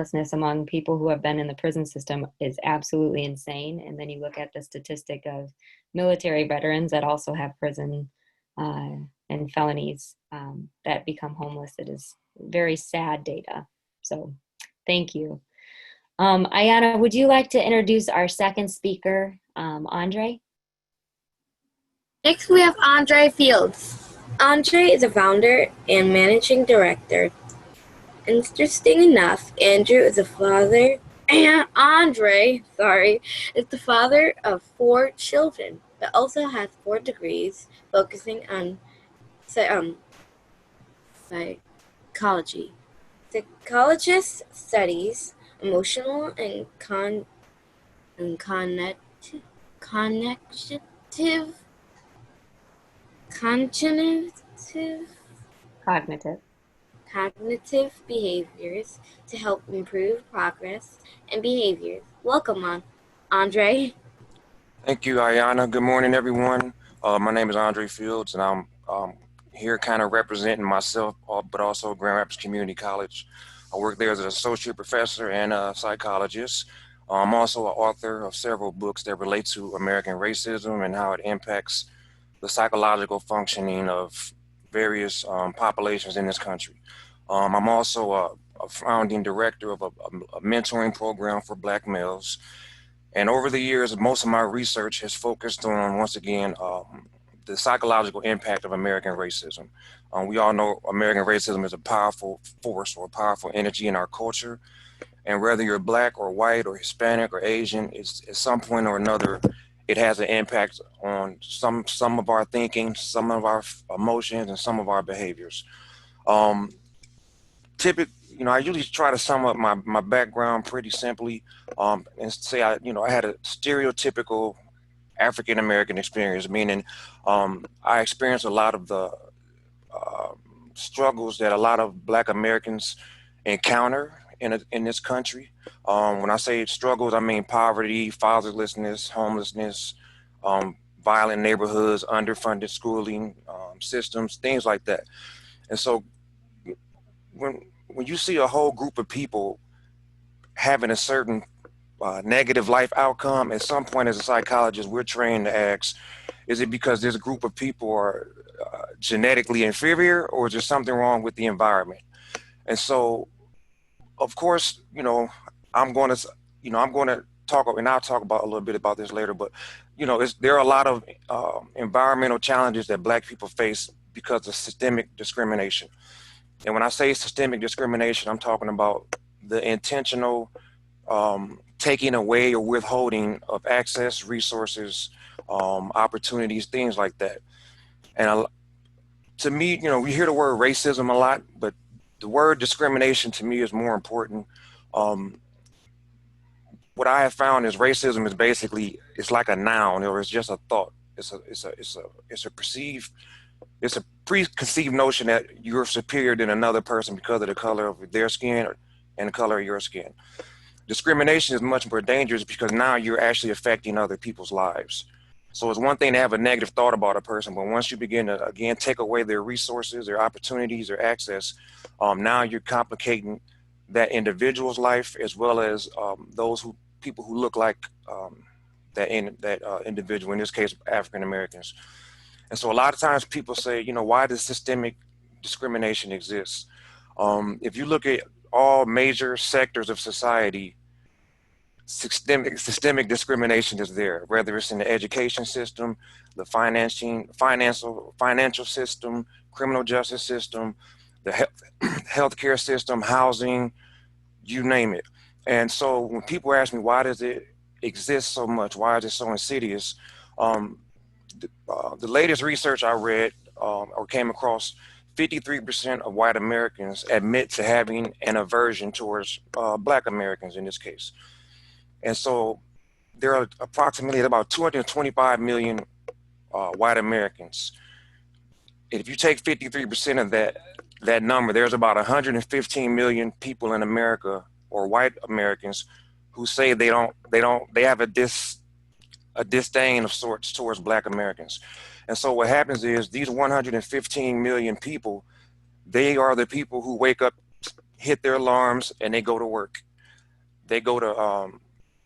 homelessness among people who have been in the prison system is absolutely insane. And then you look at the statistic of military veterans that also have prison uh, and felonies that become homeless. It is very sad data. So thank you. Ayana, would you like to introduce our second speaker, Andre? Next, we have Andre Fields. Andre is a founder and managing director. Interesting enough, Andrew is a father, and is the father of 4 children, but also has 4 degrees focusing on psychology. Psychologist studies emotional and connective cognitive Cognitive. cognitive behaviors to help improve progress and behaviors. Welcome on, Andre. Thank you, Ayana. Good morning, everyone. My name is Andre Fields, and I'm here kind of representing myself, but also Grand Rapids Community College. I work there as an associate professor and a psychologist. I'm also an author of several books that relate to American racism and how it impacts the psychological functioning of various populations in this country. I'm also a founding director of a mentoring program for Black males. And over the years, most of my research has focused on, once again, the psychological impact of American racism. We all know American racism is a powerful force or a powerful energy in our culture. And whether you're Black or white or Hispanic or Asian, it's, at some point or another, it has an impact on some of our thinking, some of our emotions, and some of our behaviors. Um, I usually try to sum up my background pretty simply, and say I had a stereotypical African American experience, meaning I experienced a lot of the uh, struggles that a lot of Black Americans encounter in this country. When I say struggles, I mean poverty, fatherlessness, homelessness, violent neighborhoods, underfunded schooling systems, things like that. And so when you see a whole group of people having a certain negative life outcome, at some point as a psychologist, we're trained to ask, is it because this group of people are genetically inferior, or is there something wrong with the environment? And so, of course, I'm going to, I'm going to talk, and I'll talk about a little bit about this later, but, there are a lot of environmental challenges that Black people face because of systemic discrimination. And when I say systemic discrimination, I'm talking about the intentional taking away or withholding of access, resources, opportunities, things like that. And to me, we hear the word racism a lot, but the word discrimination to me is more important. Um, what I have found is racism is basically, it's like a noun, or it's just a thought. It's a preconceived notion that you're superior than another person because of the color of their skin and the color of your skin. Discrimination is much more dangerous because now you're actually affecting other people's lives. So it's one thing to have a negative thought about a person, but once you begin to, again, take away their resources, their opportunities, their access, now you're complicating that individual's life, as well as people who look like that individual, in this case, African Americans. And so a lot of times people say, why does systemic discrimination exist? If you look at all major sectors of society, systemic discrimination is there, whether it's in the education system, the financial system, criminal justice system, the healthcare system, housing, you name it. And so when people ask me, why does it exist so much? Why is it so insidious? Um, the latest research I read or came across, 53% of white Americans admit to having an aversion towards Black Americans in this case. And so there are approximately about 225 million white Americans. If you take 53% of that number, there's about 115 million people in America, or white Americans, who say they have a disdain of sorts towards Black Americans. And so what happens is these 115 million people, they are the people who wake up, hit their alarms, and they go to work. They go to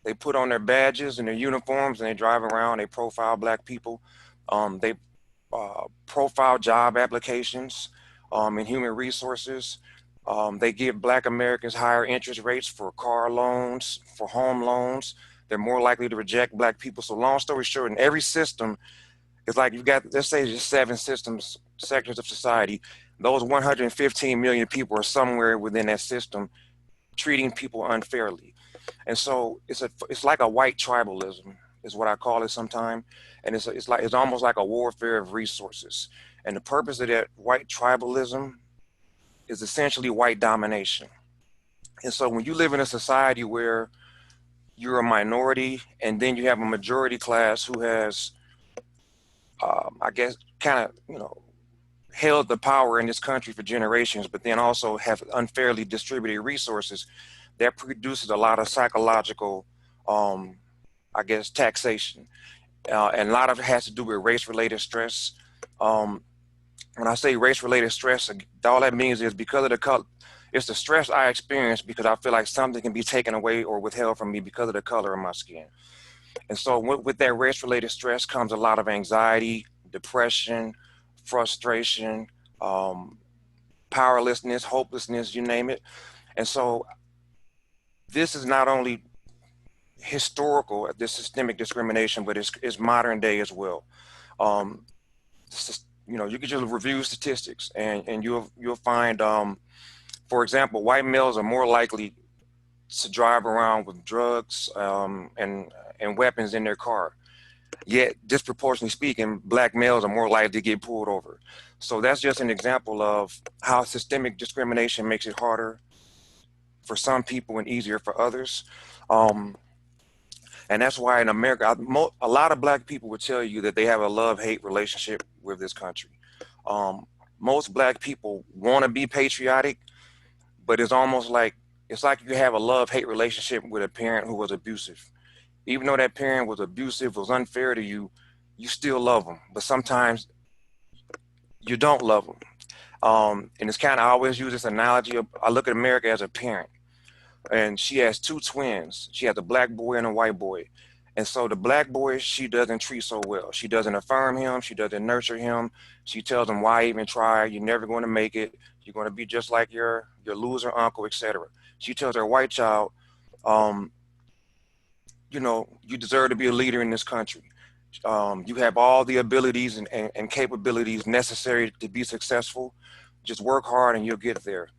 they put on their badges and their uniforms and they drive around. They profile black people. They profile job applications in human resources. They give black Americans higher interest rates for car loans, for home loans. They're more likely to reject black people. So long story short, in every system, it's like you've got, let's say, just 7 systems, sectors of society. Those 115 million people are somewhere within that system treating people unfairly. And so it's like a white tribalism is what I call it sometimes. And it's almost like a warfare of resources. And the purpose of that white tribalism is essentially white domination. And so when you live in a society where you're a minority and then you have a majority class who has, I guess, kind of, held the power in this country for generations, but then also have unfairly distributed resources, that produces a lot of psychological, I guess, taxation. And a lot of it has to do with race-related stress. When I say race-related stress, all that means is because of the color, it's the stress I experience because I feel like something can be taken away or withheld from me because of the color of my skin. And so with that race-related stress comes a lot of anxiety, depression, frustration, powerlessness, hopelessness, you name it. And so this is not only historical, this systemic discrimination, but it's modern day as well. You can just review statistics and you'll find, for example, white males are more likely to drive around with drugs and weapons in their car. Yet, disproportionately speaking, black males are more likely to get pulled over. So that's just an example of how systemic discrimination makes it harder for some people and easier for others. And that's why in America, a lot of black people would tell you that they have a love-hate relationship with this country. Most black people want to be patriotic, but it's like you have a love-hate relationship with a parent who was abusive. Even though that parent was abusive, was unfair to you, you still love them. But sometimes you don't love them. And it's kind of, I always use this analogy. I look at America as a parent. And she has 2 twins. She has a black boy and a white boy. And so the black boy, she doesn't treat so well. She doesn't affirm him. She doesn't nurture him. She tells him, why even try? You're never going to make it. You're going to be just like your loser uncle, etc. She tells her white child, you deserve to be a leader in this country. You have all the abilities and capabilities necessary to be successful. Just work hard and you'll get there.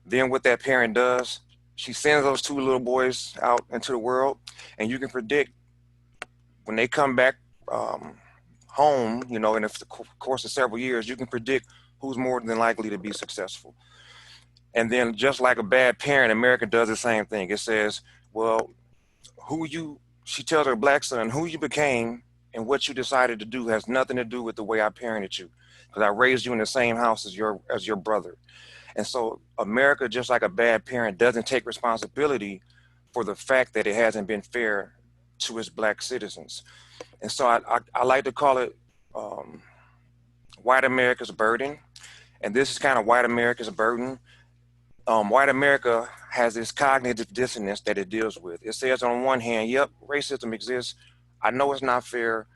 Then what that parent does, she sends those 2 little boys out into the world, and you can predict when they come back home, in the course of several years, you can predict who's more than likely to be successful. And then just like a bad parent, America does the same thing. It says, well, she tells her black son, who you became and what you decided to do has nothing to do with the way I parented you, because I raised you in the same house as your brother. And so America, just like a bad parent, doesn't take responsibility for the fact that it hasn't been fair to its black citizens. And so I like to call it white America's burden. And this is kind of white America's burden. White America has this cognitive dissonance that it deals with. It says on one hand, yep, racism exists. I know it's not fair,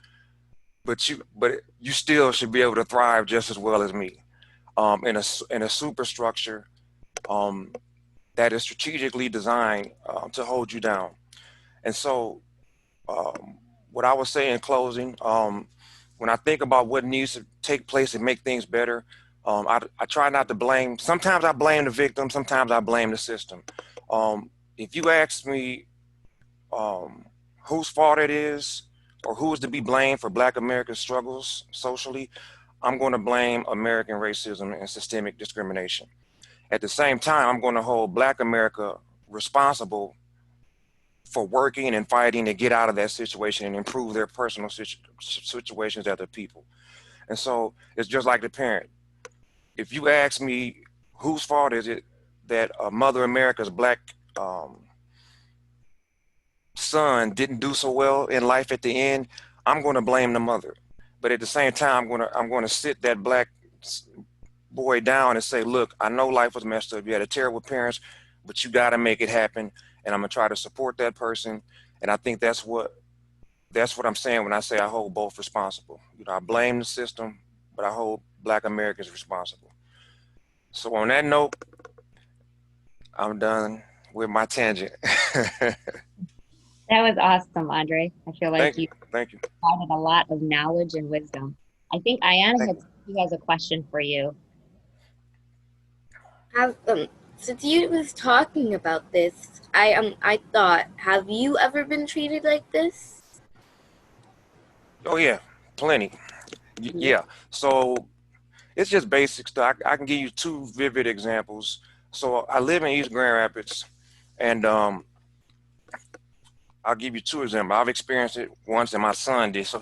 but you still should be able to thrive just as well as me. In a superstructure that is strategically designed to hold you down. And so what I would say in closing, when I think about what needs to take place to make things better, I try not to blame. Sometimes I blame the victim, sometimes I blame the system. If you ask me whose fault it is or who is to be blamed for Black America's struggles socially, I'm going to blame American racism and systemic discrimination. At the same time, I'm going to hold Black America responsible for working and fighting to get out of that situation and improve their personal situations as a people. And so it's just like the parent. If you ask me whose fault is it that Mother America's Black son didn't do so well in life at the end, I'm going to blame the mother. But at the same time, I'm going to sit that Black boy down and say, look, I know life was messed up. You had a terrible parents, but you got to make it happen. and I'm gonna try to support that person. And I think that's what I'm saying when I say I hold both responsible. I blame the system, but I hold Black Americans responsible. So on that note, I'm done with my tangent. That was awesome, Andre. I feel like Thank you. you Thank you. provided a lot of knowledge and wisdom. I think Ayana Thank you. has a question for you. Have since you was talking about this, I thought, have you ever been treated like this? Oh yeah, plenty. Yeah. So it's just basic stuff. I can give you two vivid examples. So I live in East Grand Rapids, and I'll give you two examples. I've experienced it once, and my son did. So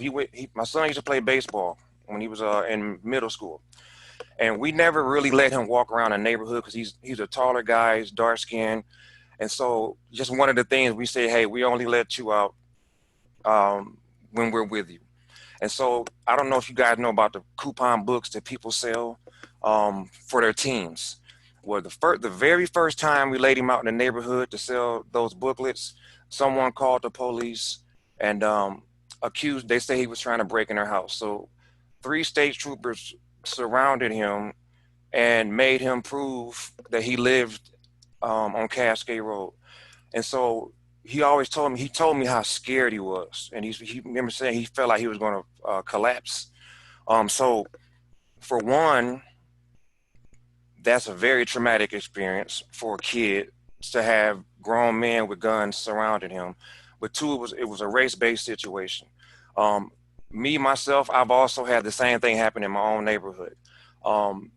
my son used to play baseball when he was in middle school, and we never really let him walk around the neighborhood because he's a taller guy, he's dark skinned, and so just one of the things we say, hey, we only let you out when we're with you. And so I don't know if you guys know about the coupon books that people sell for their teams. Well, the very first time we laid him out in the neighborhood to sell those booklets, someone called the police and accused. They say he was trying to break in their house. So 3 state troopers surrounded him and made him prove that he lived on Cascade Road. And so he told me how scared he was, and he remember saying he felt like he was going to collapse. So for one, that's a very traumatic experience for a kid to have grown men with guns surrounding him. But two, it was a race-based situation. Um, Me myself, I've also had the same thing happen in my own neighborhood. Um,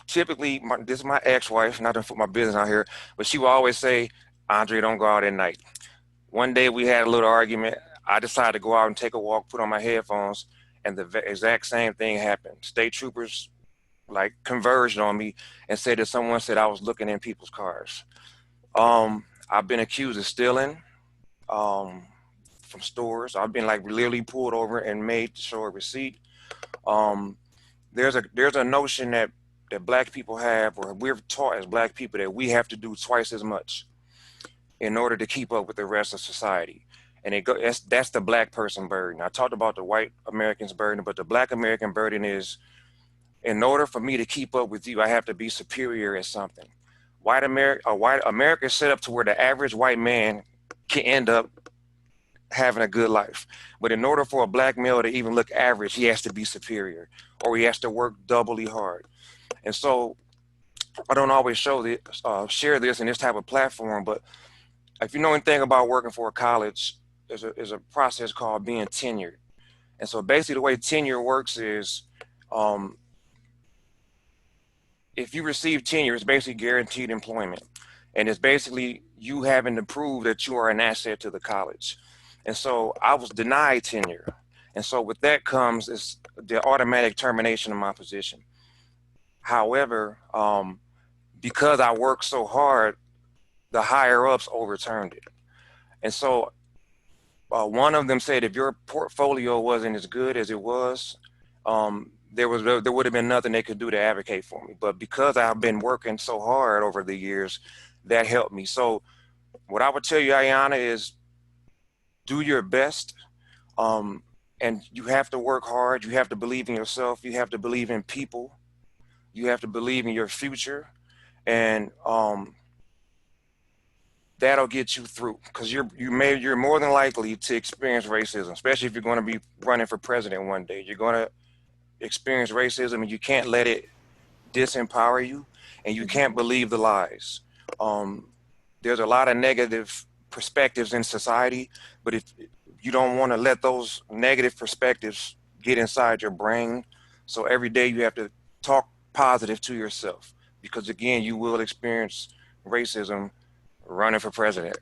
Typically, this is my ex-wife, not to put my business out here, but she will always say, Andre, don't go out at night. One day we had a little argument. I decided to go out and take a walk, put on my headphones, and the exact same thing happened. State troopers like converged on me and said that someone said I was looking in people's cars. I've been accused of stealing from stores. I've been like literally pulled over and made to show a receipt. Um, there's a notion that Black people have, or we're taught as Black people, that we have to do twice as much in order to keep up with the rest of society. And that's the Black person burden. I talked about the white American's burden, but the Black American burden is, in order for me to keep up with you, I have to be superior at something. White America is set up to where the average white man can end up having a good life. But in order for a Black male to even look average, he has to be superior, or he has to work doubly hard. And so I don't always share this in this type of platform, but if you know anything about working for a college, there's a process called being tenured. And so basically the way tenure works is, if you receive tenure, it's basically guaranteed employment. And it's basically you having to prove that you are an asset to the college. And so I was denied tenure. And so with that comes is the automatic termination of my position. However, because I worked so hard, the higher ups overturned it. And so one of them said, if your portfolio wasn't as good as it was, there would have been nothing they could do to advocate for me. But because I've been working so hard over the years, that helped me. So what I would tell you, Ayana, is do your best. And you have to work hard. You have to believe in yourself. You have to believe in people. You have to believe in your future. And that'll get you through, because you're more than likely to experience racism, especially if you're going to be running for president one day. You're going to experience racism, and you can't let it disempower you, and you can't believe the lies. There's a lot of negative perspectives in society, but if you don't want to let those negative perspectives get inside your brain, so every day you have to talk positive to yourself, because again, you will experience racism running for president.